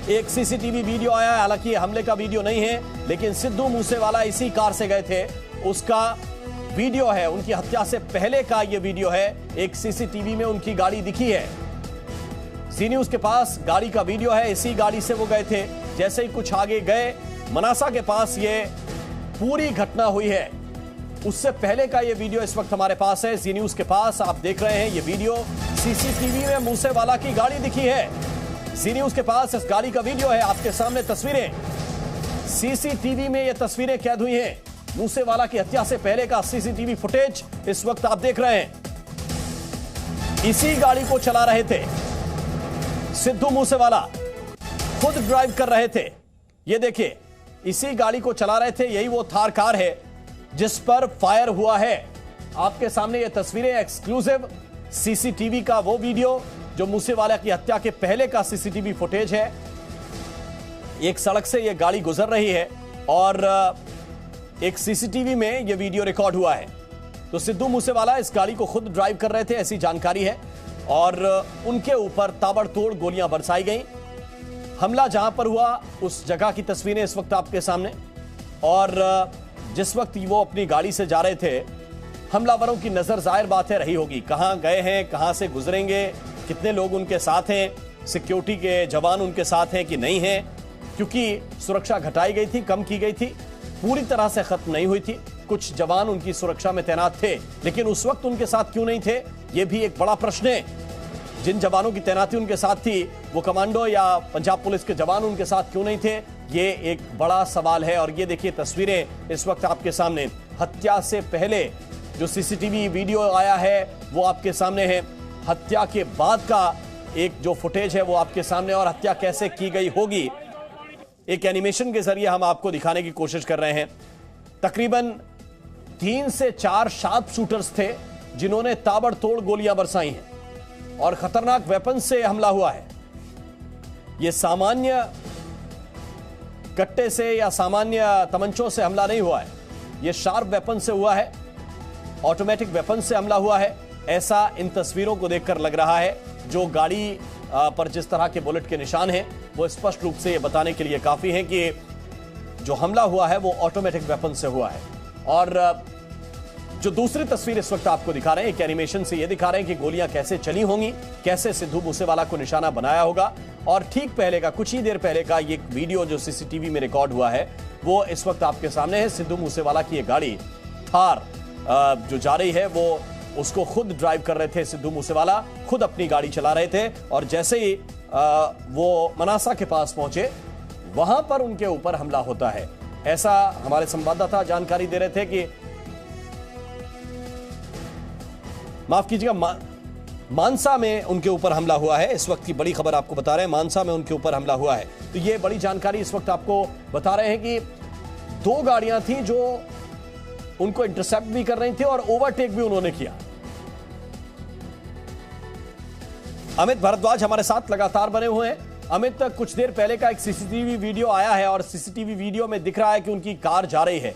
एक CCTV video आया है, हालांकि हमले का वीडियो नहीं है, लेकिन सिद्धू मूसेवाला इसी कार से गए थे, उसका वीडियो है। उनकी हत्या से पहले का यह वीडियो है। एक सीसीटीवी में उनकी गाड़ी दिखी है। सी न्यूज के पास गाड़ी का वीडियो है, इसी गाड़ी से वो गए थे। जैसे ही कुछ आगे गए, मनासा के पास ये पूरी घटना हुई है। उससे पहले का ये वीडियो इस वक्त हमारे पास है, जी न्यूज के पास। आप देख रहे हैं ये वीडियो, सीसीटीवी में मूसेवाला की गाड़ी दिखी है। जी न्यूज के पास इस गाड़ी का वीडियो है, आपके सामने तस्वीरें, सीसीटीवी में ये तस्वीरें कैद हुई हैं। मूसेवाला की हत्या से पहले का सीसीटीवी फुटेज इस वक्त आप देख रहे हैं। इसी गाड़ी को चला रहे थे सिद्धू मूसेवाला, खुद ड्राइव कर रहे थे। ये देखिए, इसी गाड़ी को चला रहे थे। यही वो थार कार है जिस पर फायर हुआ है। आपके सामने ये तस्वीरें, एक्सक्लूसिव सीसीटीवी का वो वीडियो जो मूसेवाला की हत्या के पहले का सीसीटीवी फुटेज है। एक सड़क से ये गाड़ी गुजर रही है और एक सीसीटीवी में ये वीडियो रिकॉर्ड हुआ है। तो सिद्धू मूसेवाला इस गाड़ी को खुद ड्राइव कर रहे थे, ऐसी जानकारी है। और उनके ऊपर ताबड़तोड़ गोलियां बरसाई गई। हमला जहां पर हुआ उस जगह की तस्वीरें इस वक्त आपके सामने। और जिस वक्त वो अपनी गाड़ी से जा रहे थे, हमलावरों की नजर जाहिर बात है रही होगी। कहां गए हैं, कहां से गुजरेंगे, कितने लोग उनके साथ हैं, सिक्योरिटी के जवान उनके साथ हैं कि नहीं हैं, क्योंकि सुरक्षा घटाई गई थी, कम की गई थी, पूरी तरह से खत्म नहीं हुई थी। कुछ जवान उनकी सुरक्षा में तैनात थे, लेकिन उस वक्त उनके साथ क्यों नहीं थे, यह भी एक बड़ा प्रश्न है। जिन जवानों की तैनाती उनके साथ थी, वो कमांडो या पंजाब पुलिस के जवान उनके साथ क्यों नहीं थे, ये एक बड़ा सवाल है। और ये देखिए तस्वीरें इस वक्त आपके सामने, हत्या से पहले जो सीसीटीवी वीडियो आया है वो आपके सामने है। हत्या के बाद का एक जो फुटेज है वो आपके सामने, और हत्या कैसे की गई होगी एक एनिमेशन के जरिए हम आपको दिखाने की कोशिश कर रहे हैं। तकरीबन 3 से 4 शार्प शूटर्स थे जिन्होंने ताबड़तोड़ गोलियां बरसाई हैं और खतरनाक वेपन से हमला हुआ है। यह सामान्य कट्टे से या सामान्य तमंचों से हमला नहीं हुआ है, यह शार्प वेपन से हुआ है, ऑटोमेटिक वेपन से हमला हुआ है। ऐसा इन तस्वीरों को देखकर लग रहा है। जो गाड़ी पर जिस तरह के बुलेट के निशान हैं वो स्पष्ट रूप से ये बताने के लिए काफी है कि जो हमला हुआ है वो ऑटोमेटिक वेपन से हुआ है। और जो दूसरी तस्वीर इस वक्त आपको दिखा रहे हैं, एक एनिमेशन से ये दिखा रहे हैं कि गोलियां कैसे चली होंगी, कैसे सिद्धू मूसेवाला को निशाना बनाया होगा। और ठीक पहले का, कुछ ही देर पहले का ये वीडियो जो सीसीटीवी में रिकॉर्ड हुआ है वो इस वक्त आपके सामने है। सिद्धू मूसेवाला की ये गाड़ी थार जो जा रही है वो उसको खुद ड्राइव कर रहे थे सिद्धू मूसेवाला, खुद अपनी गाड़ी चला रहे थे। और जैसे ही वो मनासा के पास पहुंचे, वहां पर उनके ऊपर हमला होता है। ऐसा हमारे संवाददाता जानकारी दे रहे थे कि माफ कीजिएगा, मानसा में उनके ऊपर हमला हुआ है। इस वक्त की बड़ी खबर आपको बता रहे हैं, मानसा में उनके ऊपर हमला हुआ है। तो ये बड़ी जानकारी इस वक्त आपको बता रहे हैं कि 2 गाड़ियां थी जो उनको इंटरसेप्ट भी कर रही थी और ओवरटेक भी उन्होंने किया। अमित भारद्वाज हमारे साथ लगातार बने हुए हैं। अमित, कुछ देर पहले का एक सीसीटीवी वीडियो आया है और सीसीटीवी वीडियो में दिख रहा है कि उनकी कार जा रही है।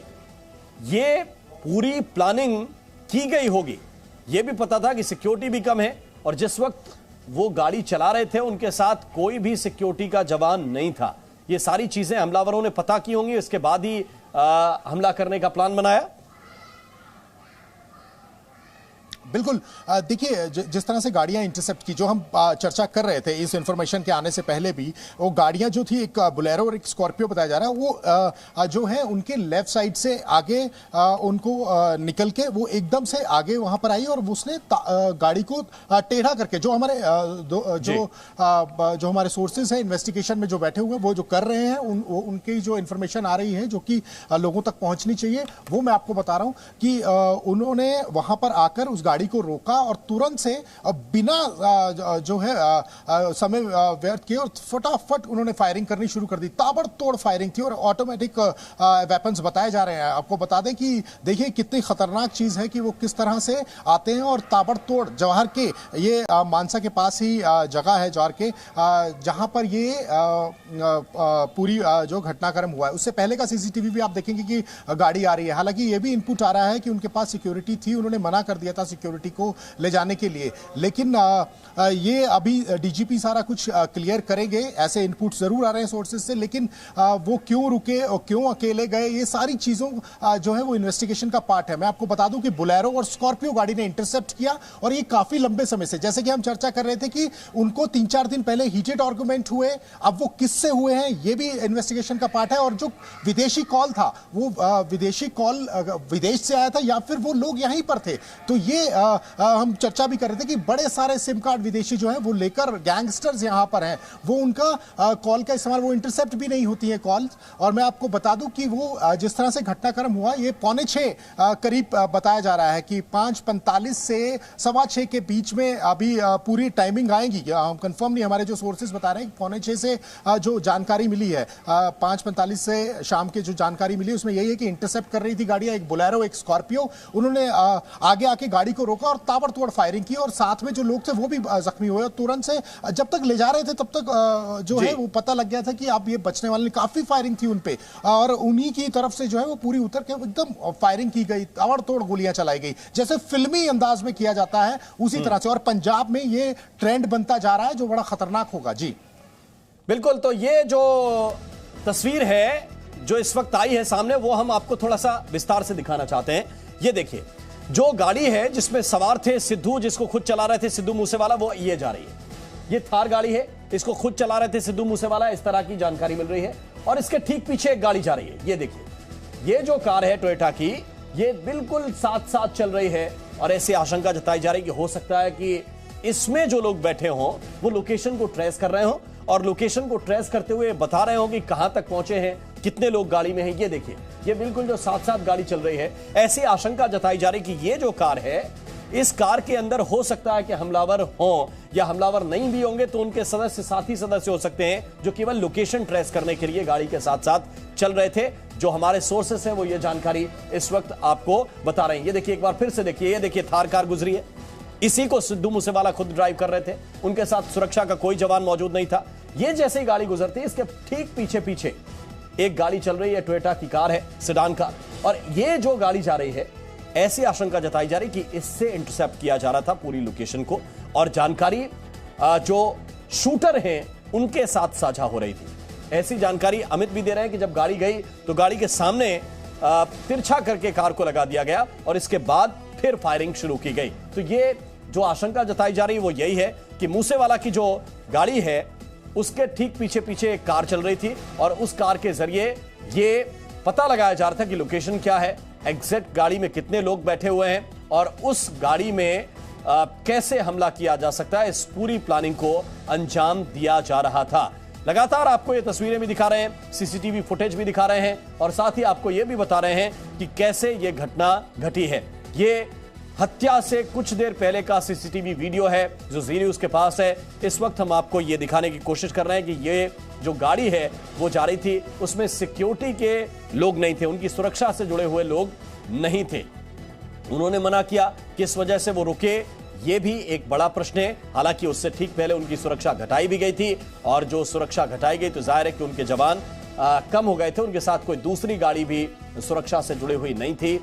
ये पूरी प्लानिंग की गई होगी। यह भी पता था कि सिक्योरिटी भी कम है और जिस वक्त वो गाड़ी चला रहे थे उनके साथ कोई भी सिक्योरिटी का जवान नहीं था। ये सारी चीजें हमलावरों ने पता की होंगी, इसके बाद ही हमला करने का प्लान बनाया। बिल्कुल, देखिए जिस तरह से गाड़ियां इंटरसेप्ट की, जो हम चर्चा कर रहे थे इस इंफॉर्मेशन के आने से पहले भी, वो गाड़ियां जो थी, एक बुलेरो और एक स्कॉर्पियो बताया जा रहा है, वो जो है उनके लेफ्ट साइड से आगे उनको निकल के वो एकदम से आगे वहां पर आई और उसने गाड़ी को टेढ़ा करके, जो हमारे जो हमारे सोर्सेज हैं इन्वेस्टिगेशन में जो बैठे हुए हैं वो जो कर रहे हैं, उनकी जो इंफॉर्मेशन आ रही है जो कि लोगों तक पहुंचनी चाहिए, वो मैं आपको बता रहा हूं कि उन्होंने वहां पर आकर उस गाड़ी को रोका और तुरंत से बिना जो है समय व्यर्थ किए और फटाफट उन्होंने फायरिंग करनी शुरू कर दी। ताबड़तोड़ फायरिंग थी और ऑटोमेटिक वेपन्स बताए जा रहे हैं। आपको बता दें कि देखिए कितनी खतरनाक चीज है कि वो किस तरह से आते हैं और ताबड़तोड़ जवाहर के, ये मानसा के पास ही जगह है जवाहर के, जहां पर ये पूरी जो घटनाक्रम हुआ है। उससे पहले का सीसीटीवी भी आप देखेंगे कि गाड़ी आ रही है। हालांकि ये भी इनपुट आ रहा है कि उनके पास सिक्योरिटी थी, उन्होंने मना कर दिया था सिक्योरिटी को ले जाने के लिए। लेकिन ये अभी डीजीपी सारा कुछ क्लियर करेंगे, ऐसे इनपुट जरूर आ रहे हैं सोर्सेज से, लेकिन वो क्यों रुके और क्यों अकेले गए, ये सारी चीजों जो है वो इन्वेस्टिगेशन का पार्ट है। मैं आपको बता दूं कि बोलेरो और स्कॉर्पियो गाड़ी ने इंटरसेप्ट किया, और ये काफी लंबे समय से, जैसे कि हम चर्चा कर रहे थे कि उनको 3-4 दिन पहले हीटेड आर्गुमेंट हुए, अब वो किससे हुए हैं ये भी इन्वेस्टिगेशन का पार्ट है। और जो विदेशी कॉल था वो विदेशी कॉल विदेश से आया था या फिर वो लोग यहीं पर थे, तो ये हम चर्चा भी कर रहे थे कि बड़े सारे सिम कार्ड विदेशी जो है वो लेकर गैंगस्टर्स यहां पर हैं, वो उनका कॉल का इस्तेमाल, वो इंटरसेप्ट भी नहीं होती है कॉल। और मैं आपको बता दूं कि वो जिस तरह से घटनाक्रम हुआ ये 5:45 करीब बताया जा रहा है कि 5:45 से 6:15 के बीच में अभी पूरी टाइमिंग आएगी, हम कंफर्म नहीं, हमारे जो सोर्सेज बता रहे हैं 5:45 से जो जानकारी मिली है 5:45 से शाम के जो जानकारी मिली उसमें यही है कि इंटरसेप्ट कर रही थी गाड़ियां, एक बोलेरो एक स्कॉर्पियो। उन्होंने आगे आके गाड़ी को रोका और ताबड़तोड़ फायरिंग की, और साथ में जो लोग थे वो भी जख्मी हुए। तुरंत से जब तक ले जा रहे थे तब तक जो है वो पता लग गया था कि अब ये बचने वाले, काफी फायरिंग थी उनपे, और उन्हीं की तरफ से जो है वो पूरी उतर के एकदम फायरिंग की गई, ताबड़तोड़ गोलियां चलाई गई, जैसे फिल्मी अंदाज में किया जाता है उसी तरह से। और पंजाब में ये ट्रेंड बनता जा रहा है जो बड़ा खतरनाक होगा। जी बिल्कुल, तो ये जो तस्वीर है जो इस वक्त आई है सामने, वो हम आपको थोड़ा सा विस्तार से दिखाना चाहते हैं। ये देखिए, जो गाड़ी है जिसमें सवार थे सिद्धू, जिसको खुद चला रहे थे सिद्धू मूसेवाला, वो ये जा रही है। ये थार गाड़ी है, इसको खुद चला रहे थे सिद्धू मूसेवाला, इस तरह की जानकारी मिल रही है। और इसके ठीक पीछे एक गाड़ी जा रही है, ये देखिए, ये जो कार है टोयोटा की, ये बिल्कुल साथ साथ चल रही है। और ऐसी आशंका जताई जा रही है कि हो सकता है कि इसमें जो लोग बैठे हों वो लोकेशन को ट्रेस कर रहे हों, और लोकेशन को ट्रेस करते हुए बता रहे हो कि कहां तक पहुंचे हैं, कितने लोग गाड़ी में हैं। ये देखिए, ये बिल्कुल जो साथ साथ गाड़ी चल रही है, ऐसी आशंका जताई जा रही कि ये जो कार है, इस कार के अंदर हो सकता है कि हमलावर हों, या हमलावर नहीं भी होंगे तो उनके सदस्य, साथी सदस्य हो सकते हैं जो केवल लोकेशन ट्रेस करने के लिए गाड़ी के साथ साथ चल रहे थे। जो हमारे सोर्सेस हैं वो ये जानकारी इस वक्त आपको बता रहे हैं। ये देखिए, एक बार फिर से देखिए, ये देखिए थार कार गुजरी है, इसी को सिद्धू मूसेवाला खुद ड्राइव कर रहे थे, उनके साथ सुरक्षा का कोई जवान मौजूद नहीं था। ये जैसे ही गाड़ी गुजरती है, इसके ठीक पीछे पीछे एक गाड़ी चल रही है, टोयोटा की कार है, सेडान कार, और ये जो गाड़ी जा रही है, ऐसी आशंका जताई जा रही कि इससे इंटरसेप्ट किया जा रहा था पूरी लोकेशन को, और जानकारी जो शूटर हैं उनके साथ साझा हो रही थी। ऐसी जानकारी अमित भी दे रहे हैं कि जब गाड़ी गई तो गाड़ी के सामने तिरछा करके कार को लगा दिया गया, और इसके बाद फिर फायरिंग शुरू की गई। तो ये जो आशंका जताई जा रही है वो यही है कि मूसेवाला की जो गाड़ी है उसके ठीक पीछे पीछे एक कार चल रही थी, और उस कार के जरिए ये पता लगाया जा रहा था कि लोकेशन क्या है, एग्जैक्ट गाड़ी में कितने लोग बैठे हुए हैं, और उस गाड़ी में कैसे हमला किया जा सकता है, इस पूरी प्लानिंग को अंजाम दिया जा रहा था। लगातार आपको ये तस्वीरें भी दिखा रहे हैं, सीसीटीवी फुटेज भी दिखा रहे हैं, और साथ ही आपको ये भी बता रहे हैं कि कैसे ये घटना घटी है। ये हत्या से कुछ देर पहले का सीसीटीवी वीडियो है जो जी न्यूज़ के पास है। इस वक्त हम आपको ये दिखाने की कोशिश कर रहे हैं कि ये जो गाड़ी है वो जा रही थी, उसमें सिक्योरिटी के लोग नहीं थे, उनकी सुरक्षा से जुड़े हुए लोग नहीं थे। उन्होंने मना किया, किस वजह से वो रुके, ये भी एक बड़ा प्रश्न है। हालांकि उससे ठीक पहले उनकी सुरक्षा घटाई भी गई थी, और जो सुरक्षा घटाई गई तो जाहिर है कि उनके जवान कम हो गए थे, उनके साथ कोई दूसरी गाड़ी भी सुरक्षा से जुड़ी हुई नहीं थी।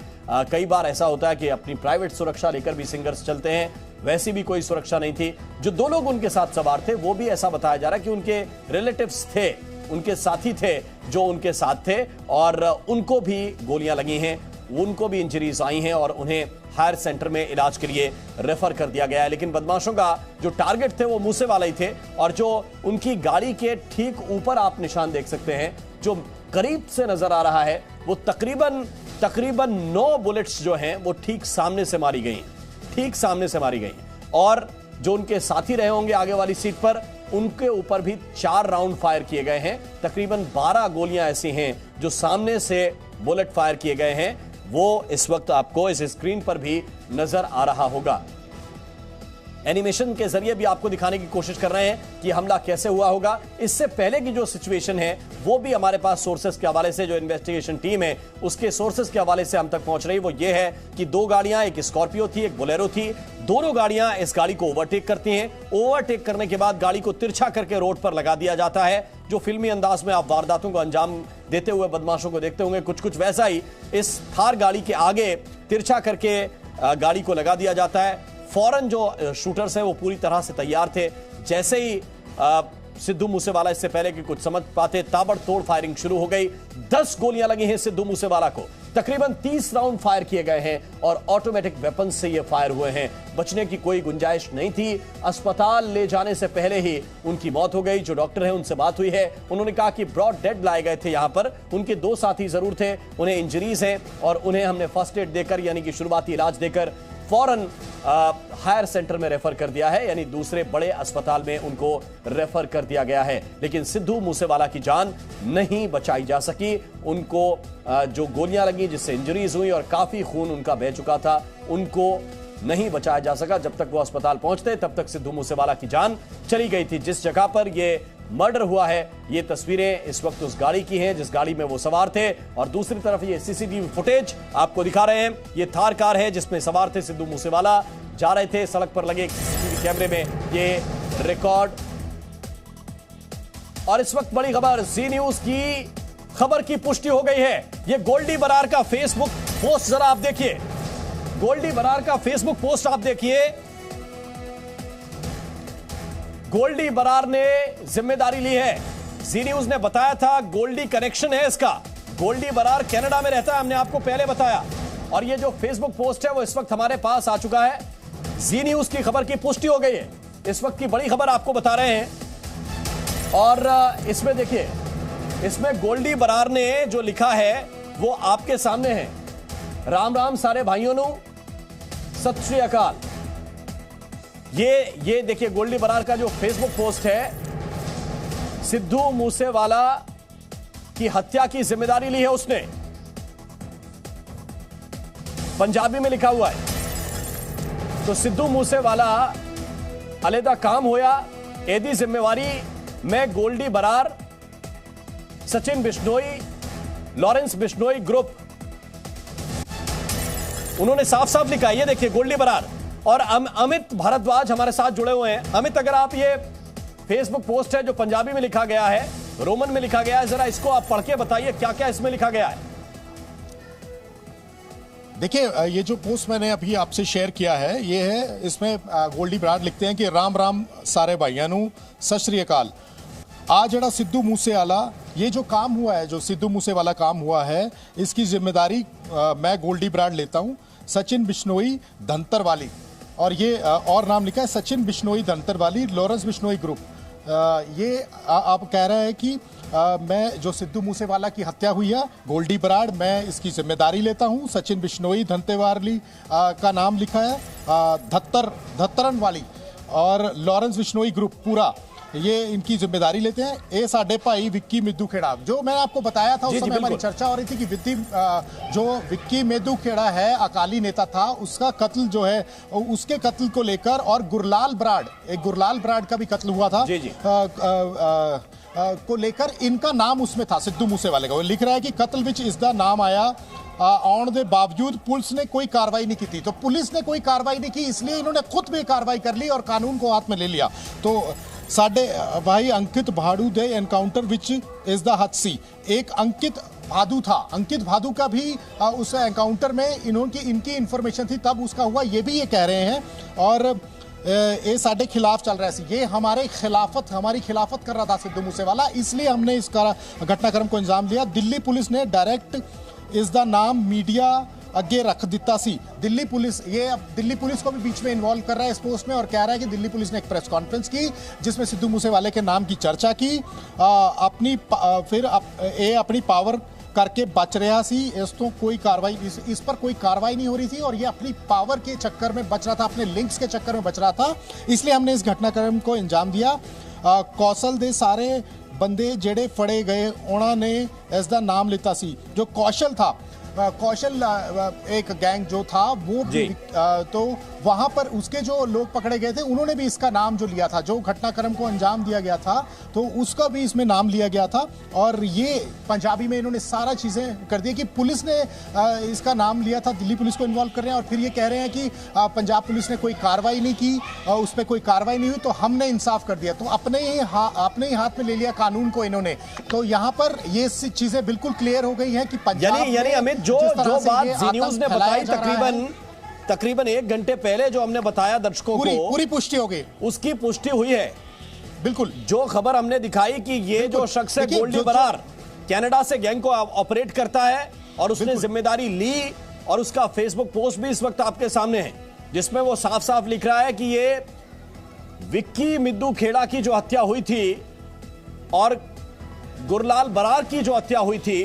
कई बार ऐसा होता है कि अपनी प्राइवेट सुरक्षा लेकर भी सिंगर्स चलते हैं, वैसी भी कोई सुरक्षा नहीं थी। जो दो लोग उनके साथ सवार थे वो भी ऐसा बताया जा रहा है कि उनके रिलेटिव्स थे, उनके साथी थे जो उनके साथ थे, और उनको भी गोलियां लगी हैं, उनको भी इंजरीज आई हैं, और उन्हें हायर सेंटर में इलाज के लिए रेफर कर दिया गया है। लेकिन बदमाशों का जो टारगेट थे वो मूसेवाला ही थे, और जो उनकी गाड़ी के ठीक ऊपर आप निशान देख सकते हैं जो करीब से नजर आ रहा है, वो तकरीबन 9 बुलेट्स जो हैं वो ठीक सामने से मारी गई, ठीक सामने से मारी गई। और जो उनके साथी रहे होंगे आगे वाली सीट पर, उनके ऊपर भी 4 राउंड फायर किए गए हैं। तकरीबन 12 गोलियां ऐसी हैं जो सामने से बुलेट फायर किए गए हैं, वो इस वक्त आपको इस स्क्रीन पर भी नजर आ रहा होगा। एनिमेशन के जरिए भी आपको दिखाने की कोशिश कर रहे हैं कि हमला कैसे हुआ होगा। इससे पहले की जो सिचुएशन है वो भी हमारे पास सोर्सेस के हवाले से, जो इन्वेस्टिगेशन टीम है उसके सोर्सेस के हवाले से हम तक पहुंच रही, वो ये है कि 2 गाड़ियां, एक स्कॉर्पियो थी, एक बोलेरो थी, दोनों गाड़ियां इस गाड़ी को ओवरटेक करती हैं। ओवरटेक करने के बाद गाड़ी को तिरछा करके रोड पर लगा दिया जाता है। जो फिल्मी अंदाज में आप वारदातों को अंजाम देते हुए बदमाशों को देखते होंगे, कुछ कुछ वैसा ही इस थार गाड़ी के आगे तिरछा करके गाड़ी को लगा दिया जाता है। फौरन जो शूटर्स हैं वो पूरी तरह से तैयार थे। जैसे ही सिद्धू मूसेवाला इससे पहले कि कुछ समझ पाते, ताबड़तोड़ फायरिंग शुरू हो गई। 10 गोलियां लगी हैं सिद्धू मूसेवाला को। तकरीबन 30 राउंड फायर किए गए हैं और ऑटोमेटिक वेपन से ये फायर हुए हैं। बचने की कोई गुंजाइश नहीं थी। अस्पताल ले जाने से पहले ही उनकी मौत हो गई। जो डॉक्टर हैं उनसे बात हुई है, उन्होंने कहा कि ब्रॉड डेड लाए गए थे यहां पर। उनके 2 साथी जरूर थे, उन्हें इंजरीज हैं और उन्हें हमने फर्स्ट एड देकर यानी कि शुरुआती इलाज देकर फौरन हायर सेंटर में रेफर कर दिया है, यानी दूसरे बड़े अस्पताल में उनको रेफर कर दिया गया है। लेकिन सिद्धू मूसेवाला की जान नहीं बचाई जा सकी। उनको जो गोलियां लगी, जिससे इंजरीज हुई और काफी खून उनका बह चुका था, उनको नहीं बचाया जा सका। जब तक वो अस्पताल पहुंचते तब तक सिद्धू मूसेवाला की जान चली गई थी। जिस जगह पर ये मर्डर हुआ है, ये तस्वीरें इस वक्त उस गाड़ी की हैं जिस गाड़ी में वो सवार थे, और दूसरी तरफ ये सीसीटीवी फुटेज आपको दिखा रहे हैं। ये थार कार है जिसमें सवार थे सिद्धू मूसेवाला, जा रहे थे। सड़क पर लगे सीसीटीवी कैमरे में ये रिकॉर्ड। और इस वक्त बड़ी खबर, जी न्यूज की खबर की पुष्टि हो गई है। ये गोल्डी बरार का फेसबुक पोस्ट जरा आप देखिए। गोल्डी बरार का फेसबुक पोस्ट आप देखिए। गोल्डी बरार ने जिम्मेदारी ली है। जी न्यूज ने बताया था गोल्डी कनेक्शन है इसका। गोल्डी बरार कनाडा में रहता है, हमने आपको पहले बताया। और ये जो फेसबुक पोस्ट है वो इस वक्त हमारे पास आ चुका है। जी न्यूज की खबर की पुष्टि हो गई है। इस वक्त की बड़ी खबर आपको बता रहे हैं। और इसमें देखिए, इसमें गोल्डी बरार ने जो लिखा है वो आपके सामने है। राम राम सारे भाइयों नु, सत श्री अकाल। ये देखिए गोल्डी बरार का जो फेसबुक पोस्ट है। सिद्धू मूसेवाला की हत्या की जिम्मेदारी ली है उसने, पंजाबी में लिखा हुआ है। तो सिद्धू मूसेवाला अलहदा काम होया, एदी जिम्मेवारी मैं गोल्डी बरार, सचिन बिश्नोई, लॉरेंस बिश्नोई ग्रुप, उन्होंने साफ साफ लिखा है। ये देखिए गोल्डी बरार और अमित भारद्वाज हमारे साथ जुड़े हुए हैं। अमित, अगर आप ये फेसबुक पोस्ट है जो पंजाबी में लिखा गया है, रोमन में लिखा गया है, जरा इसको आप पढ़ के बताइए क्या क्या इसमें लिखा गया है। देखिए, ये जो पोस्ट मैंने अभी आपसे शेयर किया है, ये है, इसमें गोल्डी बरार लिखते हैं कि राम राम सारे भाइयों नु, सत श्री अकाल। आज जड़ा सिद्धू मूसेवाला, ये जो काम हुआ है, जो सिद्धू मूसेवाला काम हुआ है, इसकी जिम्मेदारी मैं गोल्डी बरार लेता हूं। सचिन बिश्नोई धंतरवाली, और ये और नाम लिखा है सचिन बिश्नोई धंतरवाली, लॉरेंस बिश्नोई ग्रुप। ये आप कह रहे हैं कि मैं जो सिद्धू मूसेवाला की हत्या हुई है, गोल्डी बरार, मैं इसकी जिम्मेदारी लेता हूं। सचिन बिश्नोई धंतेवाली का नाम लिखा है, धत्तरन वाली, और लॉरेंस बिश्नोई ग्रुप पूरा, ये इनकी जिम्मेदारी लेते हैं। ए साडे भाई विक्की मिद्दू खेड़ा, जो मैंने आपको बताया था उस समय हमारी चर्चा हो रही थी कि जो विक्की मिद्दू खेड़ा है, अकाली नेता था, उसका कत्ल जो है, उसके कत्ल को लेकर, और गुरलाल बराड़, एक गुरलाल बराड़ का भी कत्ल हुआ था, को लेकर इनका नाम उसमें था, सिद्धू मूसेवाले का। वो लिख रहा है कि कत्ल विच इसका नाम आया आने के बावजूद पुलिस ने कोई कार्रवाई नहीं की थी। तो पुलिस ने कोई कार्रवाई नहीं की, इसलिए इन्होंने खुद भी कार्रवाई कर ली और कानून को हाथ में ले लिया। तो साडे भाई अंकित भादू दे एनकाउंटर विच इज द हदसी, एक अंकित भादू था, अंकित भादू का भी उस एनकाउंटर में इनकी इंफॉर्मेशन थी, तब उसका हुआ, ये भी ये कह रहे हैं। और ये साडे खिलाफ चल रहा है, ये हमारी खिलाफत कर रहा था सिद्धू मूसेवाला, इसलिए हमने इस घटनाक्रम को अंजाम दिया। दिल्ली पुलिस ने डायरेक्ट इस दा नाम मीडिया अगे रख दिता सी। दिल्ली पुलिस, ये अब दिल्ली पुलिस को भी बीच में इन्वॉल्व कर रहा है इस पोस्ट में, और कह रहा है कि दिल्ली पुलिस ने एक प्रेस कॉन्फ्रेंस की जिसमें सिद्धू मूसेवाले के नाम की चर्चा की, फिर अपनी पावर करके बच रहा सी। इस तो कोई कार्रवाई, इस पर कोई कार्रवाई नहीं हो रही थी, और ये अपनी पावर के चक्कर में बच रहा था, अपने लिंक्स के चक्कर में बच रहा था, इसलिए हमने इस घटनाक्रम को अंजाम दिया। कौशल दे सारे बंदे जेड़े फड़े गए, उन्होंने इसका नाम लेता सी। जो कौशल था, कौशल एक गैंग जो था वो भी, तो वहां पर उसके जो लोग पकड़े गए थे उन्होंने भी इसका नाम जो लिया था, जो घटनाक्रम को अंजाम दिया गया था तो उसका भी इसमें नाम लिया गया था। और ये पंजाबी में इन्होंने सारा चीजें कर दी कि पुलिस ने इसका नाम लिया था, दिल्ली पुलिस को इन्वॉल्व कर रहे हैं, और फिर ये कह रहे हैं कि पंजाब पुलिस ने कोई कार्रवाई नहीं की, उस पर कोई कार्रवाई नहीं हुई, तो हमने इंसाफ कर दिया। तो अपने ही हाथ में ले लिया कानून को इन्होंने। तो यहाँ पर ये चीजें बिल्कुल क्लियर हो गई हैं कि पंजाब यानी अमित, जो बात जी न्यूज ने बताई, तकरीबन तकरीबन 1 घंटे पहले जो हमने बताया दर्शकों को, पूरी पुष्टि हो गई, उसकी पुष्टि हुई है। बिल्कुल जो खबर हमने दिखाई कि ये जो शख्स है गोल्डी बरार कनाडा से गैंग को ऑपरेट करता है और उसने जिम्मेदारी ली, और उसका फेसबुक पोस्ट भी इस वक्त आपके सामने है जिसमें वो साफ साफ लिख रहा है कि ये विक्की मिद्दू खेड़ा की जो हत्या हुई थी और गुरलाल बरार की जो हत्या हुई थी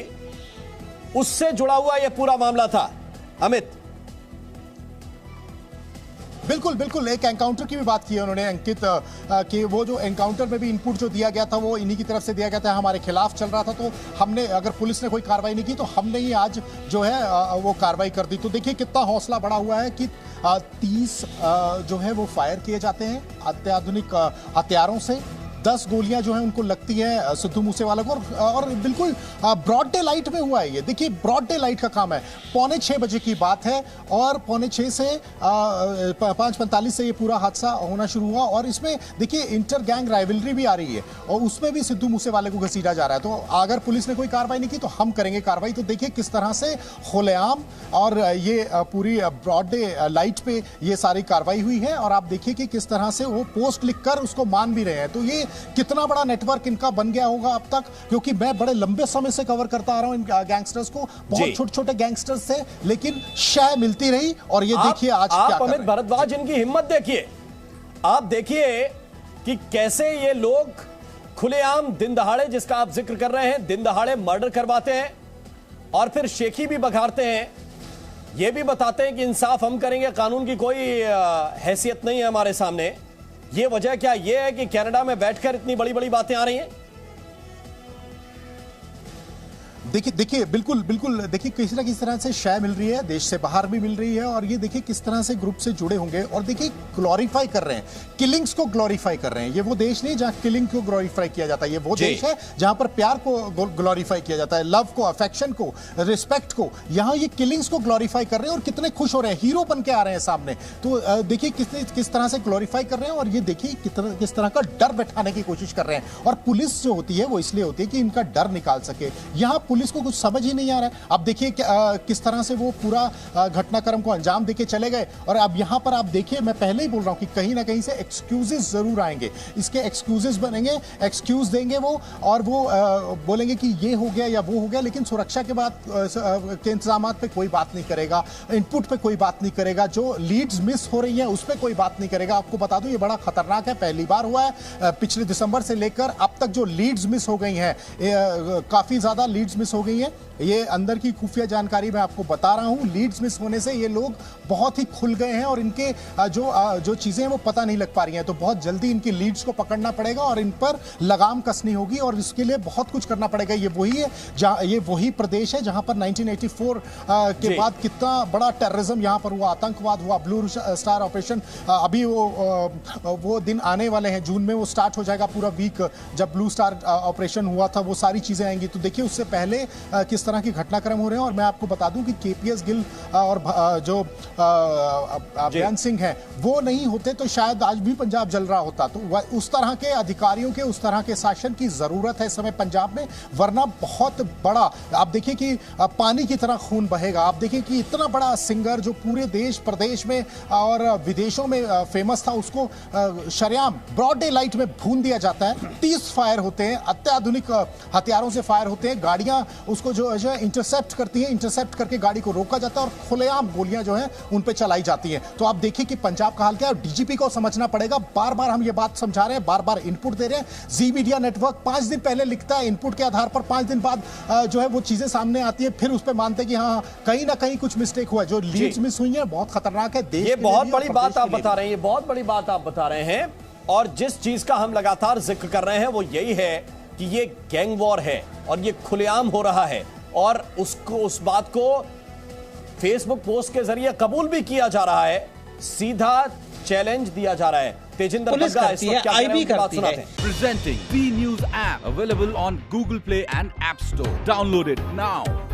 उससे जुड़ा हुआ यह पूरा मामला था। अमित, बिल्कुल बिल्कुल, एक एनकाउंटर की भी बात की है उन्होंने अंकित, कि वो जो एनकाउंटर में भी इनपुट जो दिया गया था वो इन्हीं की तरफ से दिया गया था, हमारे खिलाफ चल रहा था। तो हमने, अगर पुलिस ने कोई कार्रवाई नहीं की तो हमने ही आज जो है वो कार्रवाई कर दी। तो देखिए कितना हौसला बढ़ा हुआ है कि 30 जो है वो फायर किए जाते हैं अत्याधुनिक हथियारों से। 10 गोलियां जो है उनको लगती है सिद्धू मूसेवाला को, और बिल्कुल ब्रॉड डे लाइट में हुआ है ये। देखिए ब्रॉड डे लाइट का काम है, 5:45 बजे की बात है और 5:45 से 5:45 से ये पूरा हादसा होना शुरू हुआ। और इसमें देखिए इंटर गैंग राइवलरी भी आ रही है और उसमें भी सिद्धू मूसेवाले को घसीटा जा रहा है। तो अगर पुलिस ने कोई कार्रवाई नहीं की तो हम करेंगे कार्रवाई। तो देखिए किस तरह से खुलेआम और ये पूरी ब्रॉड डे लाइट पे ये सारी कार्रवाई हुई है, और आप देखिए कि किस तरह से वो पोस्ट लिखकर उसको मान भी रहे हैं। तो ये कितना बड़ा नेटवर्क इनका बन गया होगा अब तक, क्योंकि मैं बड़े लंबे समय से कवर करता आ रहा हूं इन गैंगस्टर्स को, बहुत छोटे छोटे गैंगस्टर्स से, लेकिन शय मिलती रही। और ये देखिए आज आप अमित भारद्वाज इनकी हिम्मत देखिए, आप देखिए कि कैसे ये लोग खुलेआम दिन दहाड़े, जिसका आप जिक्र कर रहे हैं, दिन दहाड़े मर्डर करवाते हैं और फिर शेखी भी बघाड़ते हैं, ये भी बताते हैं कि इंसाफ हम करेंगे, कानून की कोई हैसियत नहीं है हमारे सामने। ये वजह क्या ये है कि कनाडा में बैठकर इतनी बड़ी बड़ी बातें आ रही हैं? देखिए बिल्कुल बिल्कुल, देखिए किसी ना किसी तरह से शय मिल रही है, देश से बाहर भी मिल रही है। और ये देखिए किस तरह से ग्रुप से जुड़े होंगे, और देखिए ग्लोरीफाई कर रहे हैं, किलिंग्स को ग्लोरीफाई कर रहे हैं। ये वो देश नहीं जहां किलिंग को ग्लोरीफाई किया जाता है, ये वो देश है जहां पर प्यार को ग्लोरीफाई किया जाता है, लव को, अफेक्शन को, रिस्पेक्ट को। यहां ये किलिंग्स को ग्लोरीफाई कर रहे हैं और कितने खुश हो रहे हैं, हीरो बन के आ रहे हैं सामने। तो देखिए किस तरह से ग्लोरीफाई कर रहे हैं, और ये देखिए किस तरह का डर बैठाने की कोशिश कर रहे हैं। और पुलिस जो होती है वो इसलिए होती है कि इनका डर निकाल सके। यहां पुलिस को कुछ समझ ही नहीं आ रहा है। अब देखिए किस तरह से वो पूरा घटनाक्रम को अंजाम देके चले गए। और अब यहां पर आप देखिए, मैं पहले ही बोल रहा हूं कि कहीं ना कहीं से एक्सक्यूजेस जरूर आएंगे, इसके एक्सक्यूजेस बनेंगे, एक्सक्यूज देंगे वो, और वो बोलेंगे कि ये हो गया या वो हो गया, लेकिन सुरक्षा के बाद के इंतजाम पे कोई बात नहीं करेगा, इनपुट पे कोई बात नहीं करेगा, जो लीड्स मिस हो रही है उस पर कोई बात नहीं करेगा। आपको बता दूं ये बड़ा खतरनाक है, पहली बार हुआ है। पिछले दिसंबर से लेकर अब तक जो लीड्स मिस हो गई हैं, काफी ज्यादा लीड्स मिस हो गई हैं। ये अंदर की खुफिया जानकारी मैं आपको बता रहा हूं। लीड्स मिस होने से ये लोग बहुत ही खुल गए हैं और इनके जो चीजें हैं वो पता नहीं लग पा रही हैं। तो बहुत जल्दी इनकी लीड्स को पकड़ना पड़ेगा और इन पर लगाम कसनी होगी, और इसके लिए बहुत कुछ करना पड़ेगा। ये वही है ये वही प्रदेश है जहां पर 1984 के बाद कितना बड़ा टेररिज्म यहां पर हुआ, आतंकवाद हुआ, ब्लू स्टार ऑपरेशन। अभी वो दिन आने वाले हैं, जून में वो स्टार्ट हो जाएगा पूरा वीक, जब ब्लू स्टार ऑपरेशन हुआ था, वो सारी चीजें आएंगी। तो देखिए उससे पहले किस तरह की घटनाक्रम हो रहे हैं। और मैं आपको बता दूं कि केपीएस गिल और जो बयान सिंह हैं वो नहीं होते तो शायद आज भी पंजाब जल रहा होता। तो उस तरह के अधिकारियों के, उस तरह के शासन की जरूरत है इस समय पंजाब में, वरना बहुत बड़ा, आप देखिए कि पानी की तरह खून बहेगा। आप देखिए कि इतना बड़ा सिंगर जो पूरे देश प्रदेश में और विदेशों में फेमस था, उसको शरेआम ब्रॉड डे लाइट में भून दिया जाता है। 30 फायर होते हैं, अत्याधुनिक हथियारों से फायर होते हैं, गाड़ियां उसको जो है इंटरसेप्ट करती हैं, इंटरसेप्ट करके गाड़ी को रोका जाता है और खुलेआम गोलियां जो हैं उन पे चलाई जाती हैं। तो आप देखिए कि पंजाब का हाल क्या है। डीजीपी को समझना पड़ेगा, बार बार हम ये बात समझा रहे हैं, बार बार इनपुट दे रहे हैं। जी मीडिया नेटवर्क 5 दिन पहले लिखता है, इनपुट के आधार पर 5 दिन बाद जो है वो चीजें सामने आती है, फिर उस पर मानते हैं कि हाँ कहीं ना कहीं कुछ मिस्टेक हुआ है। जो लीड्स मिस हुई है बहुत खतरनाक है। देश ये बहुत बड़ी बात आप बता रहे हैं, ये बहुत बड़ी बात आप बता रहे हैं। और जिस चीज का हम लगातार जिक्र कर रहे हैं वो यही है कि ये गैंग वॉर है और ये खुलेआम हो रहा है, और उस बात को फेसबुक पोस्ट के जरिए कबूल भी किया जा रहा है, सीधा चैलेंज दिया जा रहा है। तेजिंदर बग्गा इस वक्त क्या कह रहे हैं, बात सुनाते हैं। Presenting B News app available on Google Play and App Store. Download it now.